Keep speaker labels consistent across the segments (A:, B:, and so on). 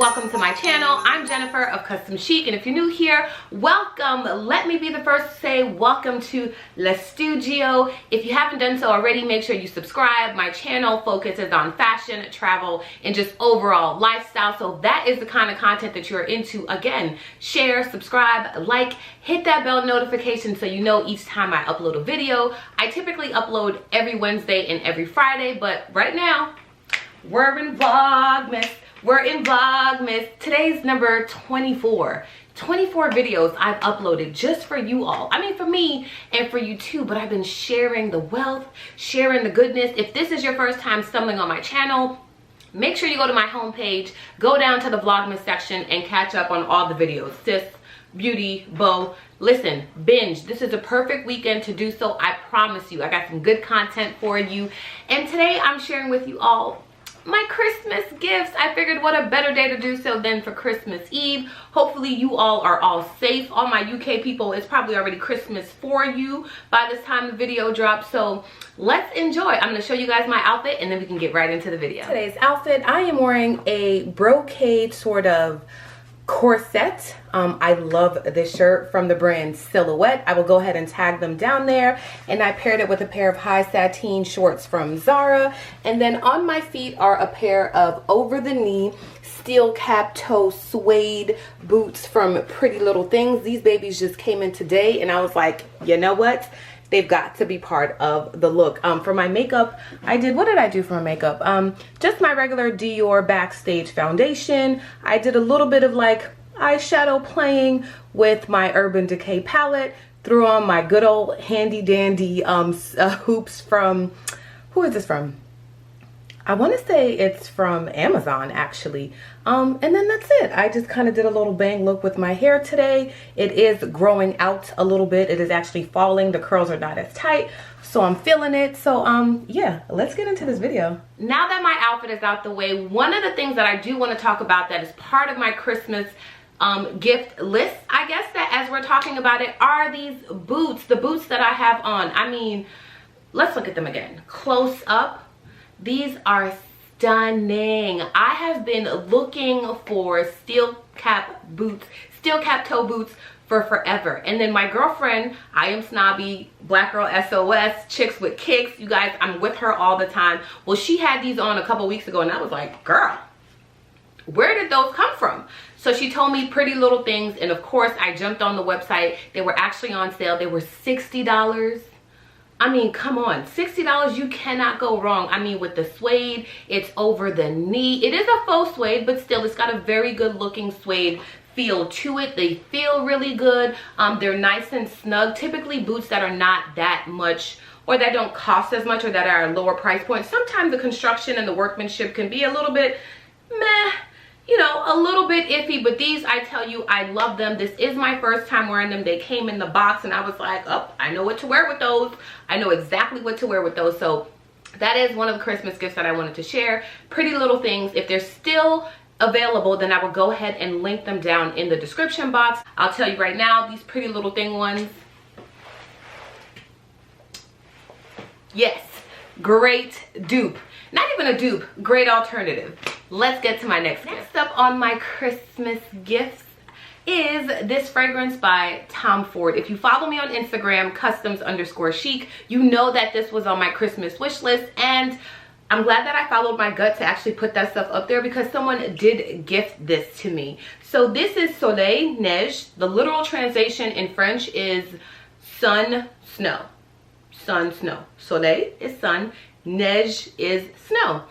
A: welcome to my channel. I'm Jennifer of Custom Chic, and if you're new here, welcome. Let me be the first to say welcome to Le Studio. If you haven't done so already, make sure you subscribe. My channel focuses on fashion, travel, and just overall lifestyle, so that is the kind of content that you're into. Again, share, subscribe, like, hit that bell notification so you know each time I upload a video. I typically upload every Wednesday and every Friday, but right now we're in Vlogmas. We're in Vlogmas. Today's number 24. 24 videos I've uploaded just for you all. I mean, for me and for you too, but I've been sharing the wealth, sharing the goodness. If this is your first time stumbling on my channel, make sure you go to my homepage, go down to the Vlogmas section and catch up on all the videos. Sis, beauty, beau, listen, binge. This is a perfect weekend to do so. I promise you, I got some good content for you. And today I'm sharing with you all my Christmas gifts. I figured what a better day to do so than for Christmas Eve. Hopefully you all are all safe. All my UK people, it's probably already Christmas for you by this time the video drops. So let's enjoy. I'm going to show you guys my outfit and then we can get right into the video. Today's outfit, I am wearing a brocade sort of corset. I love this shirt from the brand Silhouette. I will go ahead and tag them down there, and I paired it with a pair of high sateen shorts from Zara, and then on my feet are a pair of over the knee steel cap toe suede boots from Pretty Little Things. These babies just came in today and I was like, you know what, they've got to be part of the look. For my makeup, what did I do for my makeup? Just my regular Dior Backstage foundation. I did a little bit of like eyeshadow playing with my Urban Decay palette. Threw on my good old handy dandy hoops from, who is this from? I want to say it's from Amazon actually. And then that's it. I just kind of did a little bang look with my hair today. It is growing out a little bit. It is actually falling. The curls are not as tight, so I'm feeling it. So yeah, let's get into this video. Now that my outfit is out the way, one of the things that I do want to talk about that is part of my Christmas gift list, I guess, that as we're talking about it, are these boots. The boots that I have on. I mean, let's look at them again close up. These are stunning. I have been looking for steel cap boots, steel cap toe boots for forever. And then my girlfriend, I am snobby, black girl SOS, chicks with kicks, you guys, I'm with her all the time. Well, she had these on a couple weeks ago and I was like, girl, where did those come from? So she told me Pretty Little Things, and of course I jumped on the website. They were actually on sale. They were $60. I mean, come on, $60, you cannot go wrong. I mean, with the suede, it's over the knee. It is a faux suede, but still, it's got a very good looking suede feel to it. They feel really good. They're nice and snug. Typically, boots that are not that much, or that don't cost as much, or that are a lower price point, sometimes the construction and the workmanship can be a little bit meh, you know, a little bit iffy, but these, I tell you, I love them. This is my first time wearing them. They came in the box and I was like, oh, I know what to wear with those. I know exactly what to wear with those. So that is one of the Christmas gifts that I wanted to share. Pretty Little Things. If they're still available, then I will go ahead and link them down in the description box. I'll tell you right now, these Pretty Little Thing ones, yes, great dupe. Not even a dupe, great alternative. Let's get to my next gift. Next up on my Christmas gifts is this fragrance by Tom Ford. If you follow me on Instagram, customs_chic, you know that this was on my Christmas wish list, and I'm glad that I followed my gut to actually put that stuff up there because someone did gift this to me. So this is Soleil Neige. The literal translation in French is sun, snow. Sun, snow. Soleil is sun, neige is snow.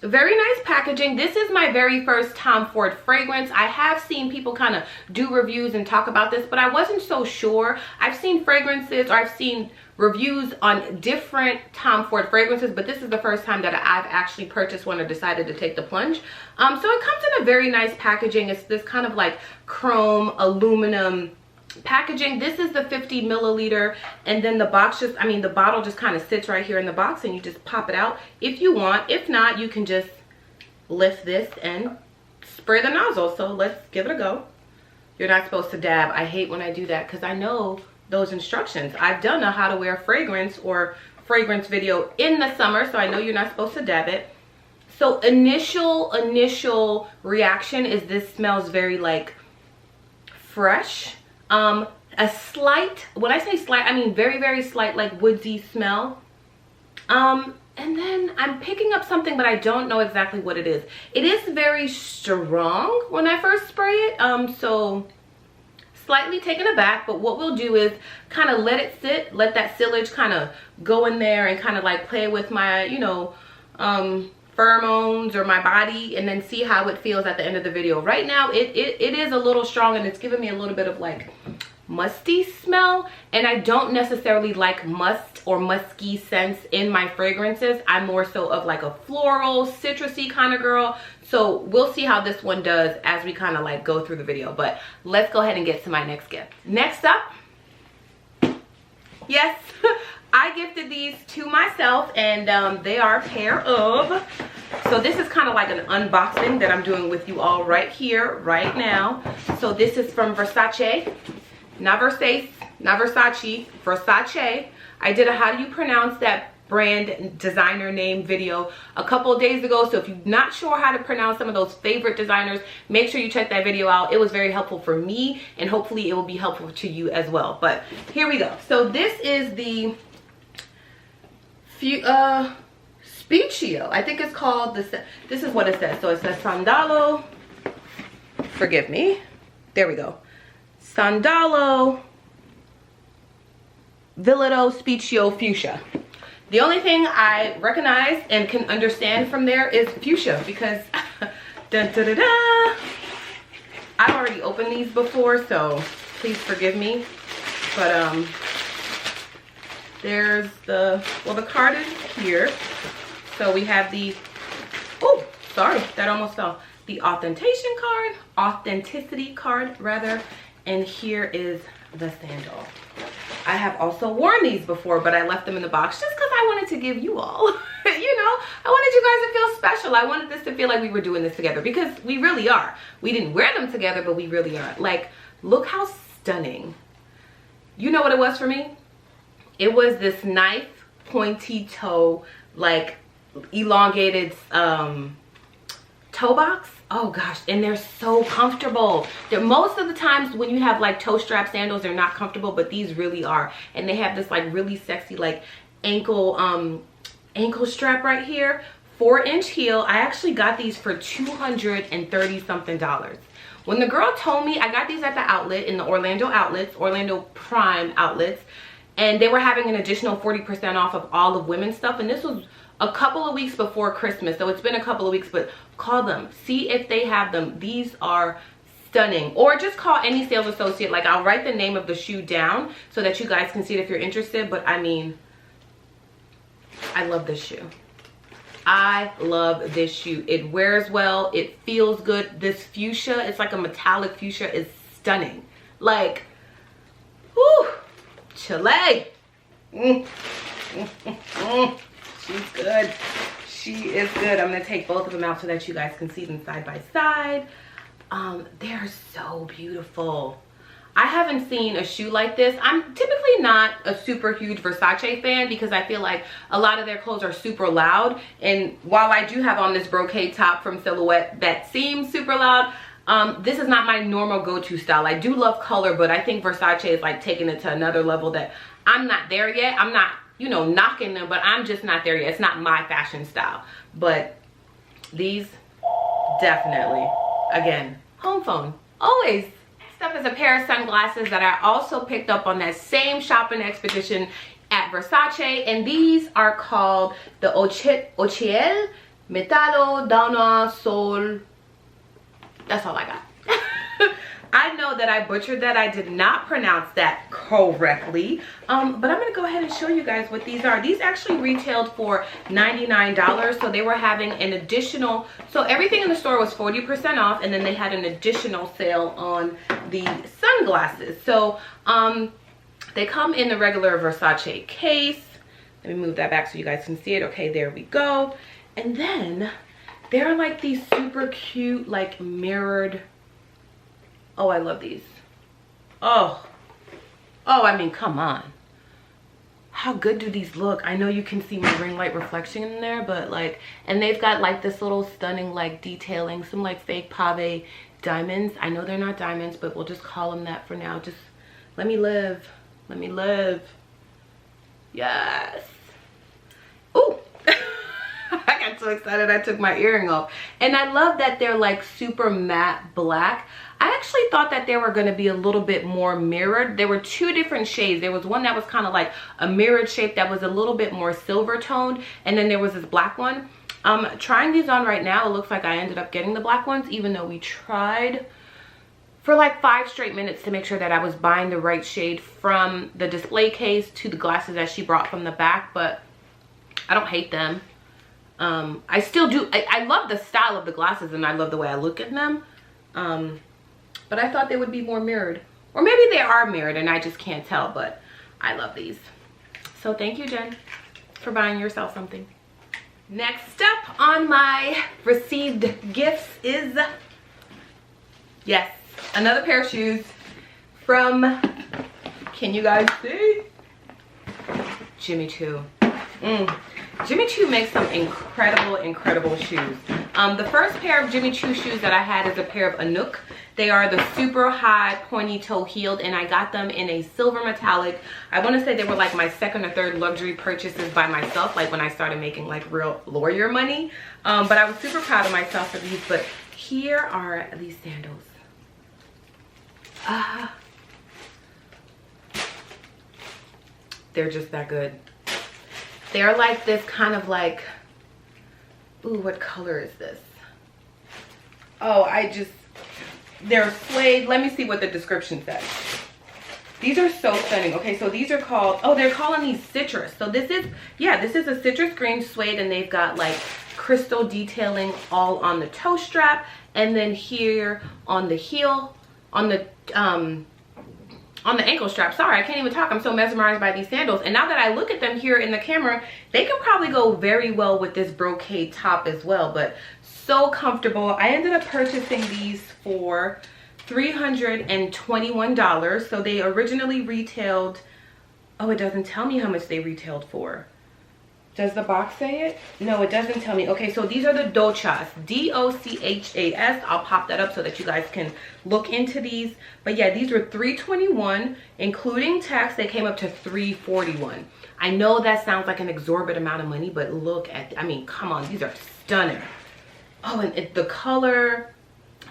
A: Very nice packaging. This is my very first Tom Ford fragrance. I have seen people kind of do reviews and talk about this, but I wasn't so sure. I've seen fragrances, or I've seen reviews on different Tom Ford fragrances, but this is the first time that I've actually purchased one or decided to take the plunge. So it comes in a very nice packaging. It's this kind of like chrome aluminum packaging. This is the 50 milliliter, and then the box just, I mean, the bottle just kind of sits right here in the box and you just pop it out if you want. If not, you can just lift this and spray the nozzle. So let's give it a go. You're not supposed to dab. I hate when I do that because I know those instructions. I've done a how to wear fragrance or fragrance video in the summer, so I know you're not supposed to dab it. So initial reaction is this smells very like fresh. A slight, when I say slight, I mean very slight, like woodsy smell. And then I'm picking up something, but I don't know exactly what it is. It is very strong when I first spray it. So slightly taken aback, but what we'll do is kind of let it sit, let that sillage kind of go in there and kind of like play with my, you know, pheromones or my body, and then see how it feels at the end of the video. Right now it is a little strong, and it's giving me a little bit of like musty smell, and I don't necessarily like must or musky scents in my fragrances. I'm more so of like a floral, citrusy kind of girl. So we'll see how this one does as we kind of like go through the video. But let's go ahead and get to my next gift. Next up, yes, I gifted these to myself, and they are a pair of, so this is kind of like an unboxing that I'm doing with you all right here, right now. So this is from Versace. Not Versace, not Versace, Versace. I did a how do you pronounce that brand designer name video a couple of days ago. So if you're not sure how to pronounce some of those favorite designers, make sure you check that video out. It was very helpful for me, and hopefully it will be helpful to you as well. But here we go. So this is the Spiccio. I think it's called this is what it says. So it says Sandalo. Forgive me. There we go. Sandalo Villado Spiccio Fuchsia. The only thing I recognize and can understand from there is fuchsia, because dun, da, da, da. I've already opened these before, so please forgive me. But there's the, well, the card is here. So we have the, oh, sorry, that almost fell. The authenticity card rather. And here is the sandal. I have also worn these before, but I left them in the box just because I wanted to give you all, you know, I wanted you guys to feel special. I wanted this to feel like we were doing this together, because we really are. We didn't wear them together, but we really are. Like, look how stunning. You know what it was for me? It was this nice pointy toe, like elongated toe box. Oh gosh, and they're so comfortable. Most of the times when you have like toe strap sandals, they're not comfortable, but these really are. And they have this like really sexy like ankle strap right here. 4-inch heel. I actually got these for $230 something. When the girl told me, I got these at the outlet, in the Orlando outlets, Orlando Prime outlets, and they were having an additional 40% off of all of women's stuff, and this was a couple of weeks before Christmas, so it's been a couple of weeks, but call them, see if they have them. These are stunning. Or just call any sales associate. Like, I'll write the name of the shoe down so that you guys can see it if you're interested. But I mean, I love this shoe. I love this shoe. It wears well, it feels good. This fuchsia, it's like a metallic fuchsia, is stunning. Like, whew, Chile. She's good. She is good. I'm gonna take both of them out so that you guys can see them side by side. They're so beautiful. I haven't seen a shoe like this. I'm typically not a super huge Versace fan, because I feel like a lot of their clothes are super loud. And while I do have on this brocade top from Silhouette that seems super loud, this is not my normal go-to style. I do love color, but I think Versace is like taking it to another level that I'm not there yet. I'm not, you know, knocking them, but I'm just not there yet. It's not my fashion style. But these, definitely, again, home phone, always. Next up is a pair of sunglasses that I also picked up on that same shopping expedition at Versace, and these are called the Occhiel Metallo Donna Sol. That's all I got. I know that I butchered that. I did not pronounce that correctly. But I'm going to go ahead and show you guys what these are. These actually retailed for $99. So they were having an additional, so everything in the store was 40% off. And then they had an additional sale on the sunglasses. So they come in the regular Versace case. Let me move that back so you guys can see it. Okay, there we go. And then they're like these super cute, like mirrored. Oh, I love these. Oh, I mean, come on. how good do these look? I know you can see my ring light reflection in there, but like, and they've got like this little stunning like detailing, some like fake pave diamonds. I know they're not diamonds, but we'll just call them that for now. Just let me live. Let me live. Yes. Ooh. I got so excited I took my earring off. And I love that they're like super matte black. I actually thought that they were going to be a little bit more mirrored. There were two different shades. There was one that was kind of like a mirrored shape that was a little bit more silver toned, and then there was this black one. Trying these on right now, it looks like I ended up getting the black ones, even though we tried for like 5 straight minutes to make sure that I was buying the right shade from the display case to the glasses that she brought from the back. But I don't hate them. I still do. I love the style of the glasses, and I love the way I look at them. But I thought they would be more mirrored, or maybe they are mirrored and I just can't tell. But I love these. So thank you, Jen, for buying yourself something. Next up on my received gifts is, yes, another pair of shoes from, can you guys see? Jimmy Choo. Jimmy Choo makes some incredible shoes. The first pair of Jimmy Choo shoes that I had is a pair of Anouk. They are the super high pointy toe heeled, and I got them in a silver metallic. I want to say they were like my second or third luxury purchases by myself, like when I started making like real lawyer money. But I was super proud of myself for these. But here are these sandals. They're just that good. They're like this kind of like, ooh, what color is this? Oh, they're suede. Let me see what the description says. These are so stunning. Okay, so these are called, oh, they're calling these citrus. So this is, yeah, this is a citrus green suede, and they've got like crystal detailing all on the toe strap, and then here on the heel, on the ankle strap. Sorry, I can't even talk. I'm so mesmerized by these sandals. And now that I look at them here in the camera, they could probably go very well with this brocade top as well. But so comfortable. I ended up purchasing these for $321. So they originally retailed, oh, it doesn't tell me how much they retailed for. Does the box say it? No, it doesn't tell me. Okay, so these are the Dochas, D-O-C-H-A-S. I'll pop that up so that you guys can look into these. But yeah, these were $321, including tax. They came up to $341. I know that sounds like an exorbitant amount of money, but look at, I mean, come on, these are stunning. Oh, and the color,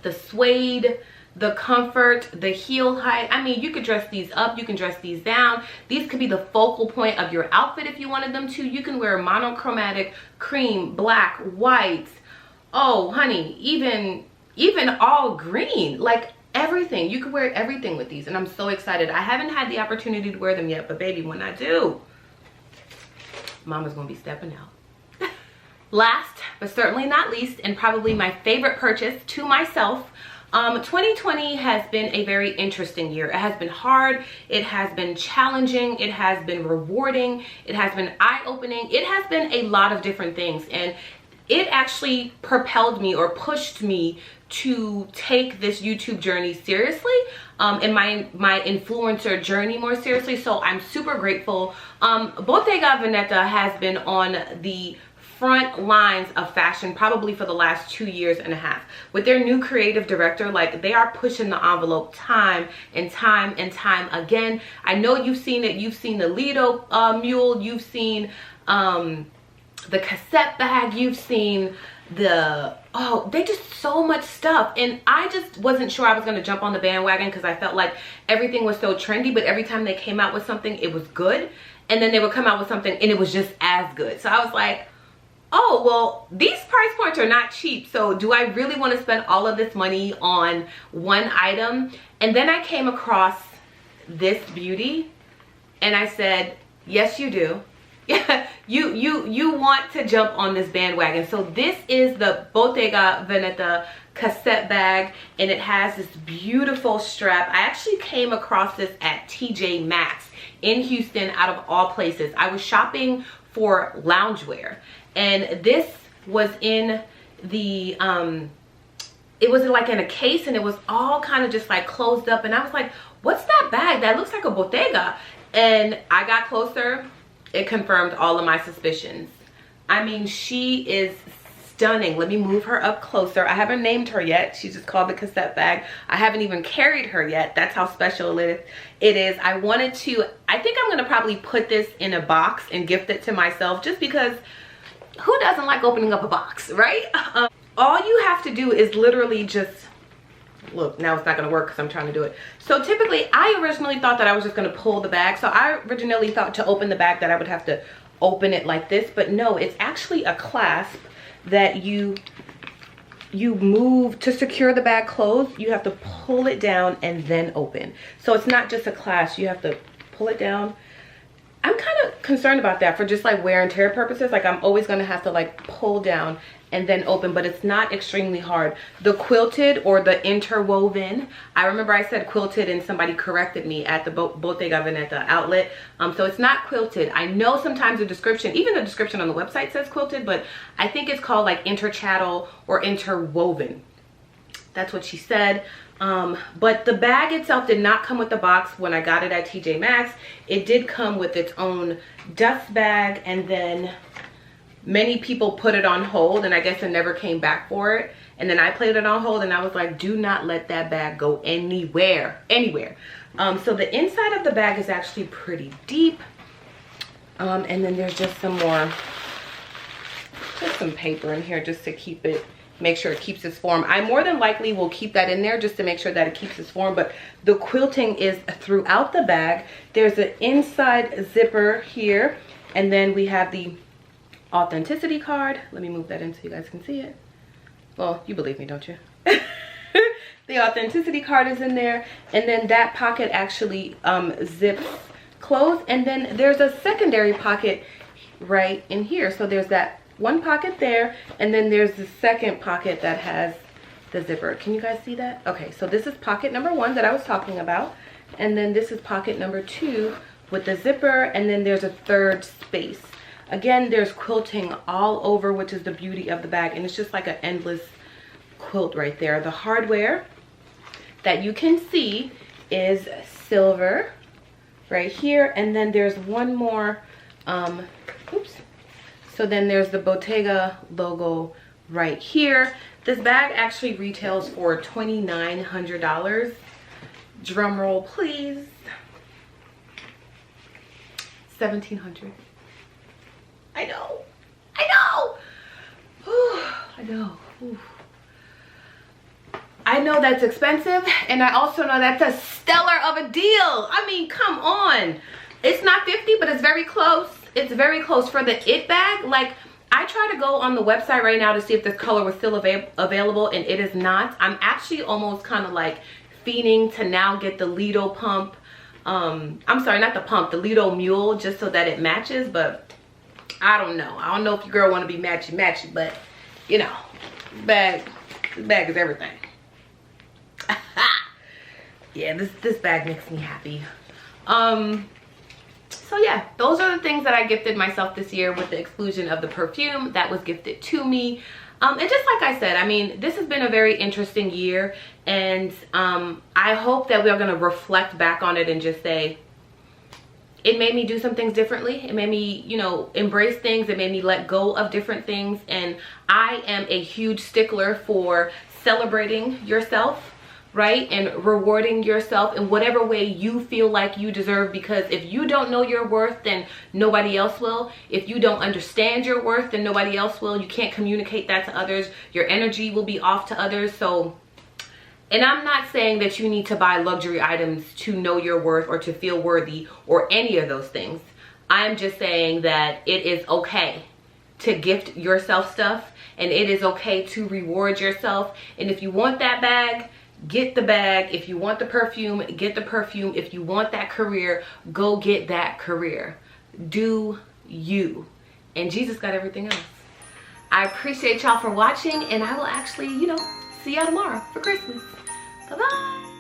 A: the suede, the comfort, the heel height. I mean, you could dress these up, you can dress these down. These could be the focal point of your outfit if you wanted them to. You can wear monochromatic, cream, black, white. Oh, honey, even all green, like everything. You could wear everything with these, and I'm so excited. I haven't had the opportunity to wear them yet, but baby, when I do, mama's gonna be stepping out. Last but certainly not least, and probably my favorite purchase to myself, 2020 has been a very interesting year. It has been hard, it has been challenging, it has been rewarding, it has been eye-opening, it has been a lot of different things, and it actually propelled me or pushed me to take this YouTube journey seriously, and my influencer journey more seriously. So I'm super grateful. Bottega Veneta has been on the front lines of fashion probably for the last 2.5 years with their new creative director. Like, they are pushing the envelope time and time and time again. I know you've seen it. You've seen the Lido mule, you've seen the cassette bag, you've seen the, oh, they just so much stuff, and I just wasn't sure I was going to jump on the bandwagon because I felt like everything was so trendy. But every time they came out with something, it was good, and then they would come out with something and it was just as good. So I was like, oh, well, these price points are not cheap. So do I really want to spend all of this money on one item? And then I came across this beauty and I said, yes, you do. Yeah, you want to jump on this bandwagon. So this is the Bottega Veneta cassette bag, and it has this beautiful strap. I actually came across this at TJ Maxx in Houston, out of all places. I was shopping for loungewear, and this was in the it was like in a case, and it was all kind of just like closed up, and I was like, what's that bag that looks like a Bottega? And I got closer it confirmed all of my suspicions. I mean, she is stunning. Let me move her up closer. I haven't named her yet. She's just called the cassette bag. I haven't even carried her yet. That's how special it is. I wanted to, I think I'm gonna probably put this in a box and gift it to myself, just because who doesn't like opening up a box, right? All you have to do is literally just, look, now it's not gonna work because I'm trying to do it. So typically, I originally thought that I was just gonna pull the bag. So I originally thought to open the bag that I would have to open it like this, but no, it's actually a clasp that you move to secure the bag closed. You have to pull it down and then open. So it's not just a clasp, you have to pull it down. I'm kind of concerned about that for just like wear and tear purposes. Like I'm always gonna have to like pull down and then open, but it's not extremely hard. The quilted or the interwoven, I remember I said quilted and somebody corrected me at the Bottega Veneta outlet. So it's not quilted. I know sometimes the description, even the description on the website says quilted, but I think it's called like interchattel or interwoven. That's what she said. But the bag itself did not come with the box when I got it at TJ Maxx. It did come with its own dust bag, and then many people put it on hold, and I guess it never came back for it. And then I played it on hold, and I was like, do not let that bag go anywhere. So the inside of the bag is actually pretty deep. And then there's just some paper in here just to keep it, make sure it keeps its form. I more than likely will keep that in there just to make sure that it keeps its form, but the quilting is throughout the bag. There's an inside zipper here, and then we have the authenticity card. Let me move that in so you guys can see it. Well, you believe me, don't you? The authenticity card is in there, and then that pocket actually zips closed, and then there's a secondary pocket right in here. So there's that one pocket there, and then there's the second pocket that has the zipper. Can you guys see that? Okay, so this is pocket number 1 that I was talking about, and then this is pocket number 2 with the zipper, and then there's a third space. Again, there's quilting all over, which is the beauty of the bag, and it's just like an endless quilt right there. The hardware that you can see is silver right here, and then there's one more, oops. So then there's the Bottega logo right here. This bag actually retails for $2,900. Drum roll, please. $1,700. I know. I know. Ooh. I know that's expensive, and I also know that's a stellar of a deal. I mean, come on. It's not 50, but it's very close. It's very close for the It bag. Like, I tried to go on the website right now to see if this color was still available, and it is not. I'm actually almost kind of like fiending to now get the Lido pump. I'm sorry, not the pump, the Lido mule, just so that it matches, but I don't know. I don't know if your girl want to be matchy, but you know, this bag is everything. Yeah, this bag makes me happy. So yeah, those are the things that I gifted myself this year, with the exclusion of the perfume that was gifted to me. And just like I said, I mean, this has been a very interesting year, and I hope that we're going to reflect back on it and just say, it made me do some things differently. It made me, you know, embrace things. It made me let go of different things. And I am a huge stickler for celebrating yourself, right? And rewarding yourself in whatever way you feel like you deserve. Because if you don't know your worth, then nobody else will. If you don't understand your worth, then nobody else will. You can't communicate that to others. Your energy will be off to others. So, and I'm not saying that you need to buy luxury items to know your worth or to feel worthy or any of those things. I'm just saying that it is okay to gift yourself stuff, and it is okay to reward yourself. And if you want that bag, get the bag. If you want the perfume, get the perfume. If you want that career, go get that career. Do you. And Jesus got everything else. I appreciate y'all for watching, and I will actually, you know, see y'all tomorrow for Christmas. Bye-bye.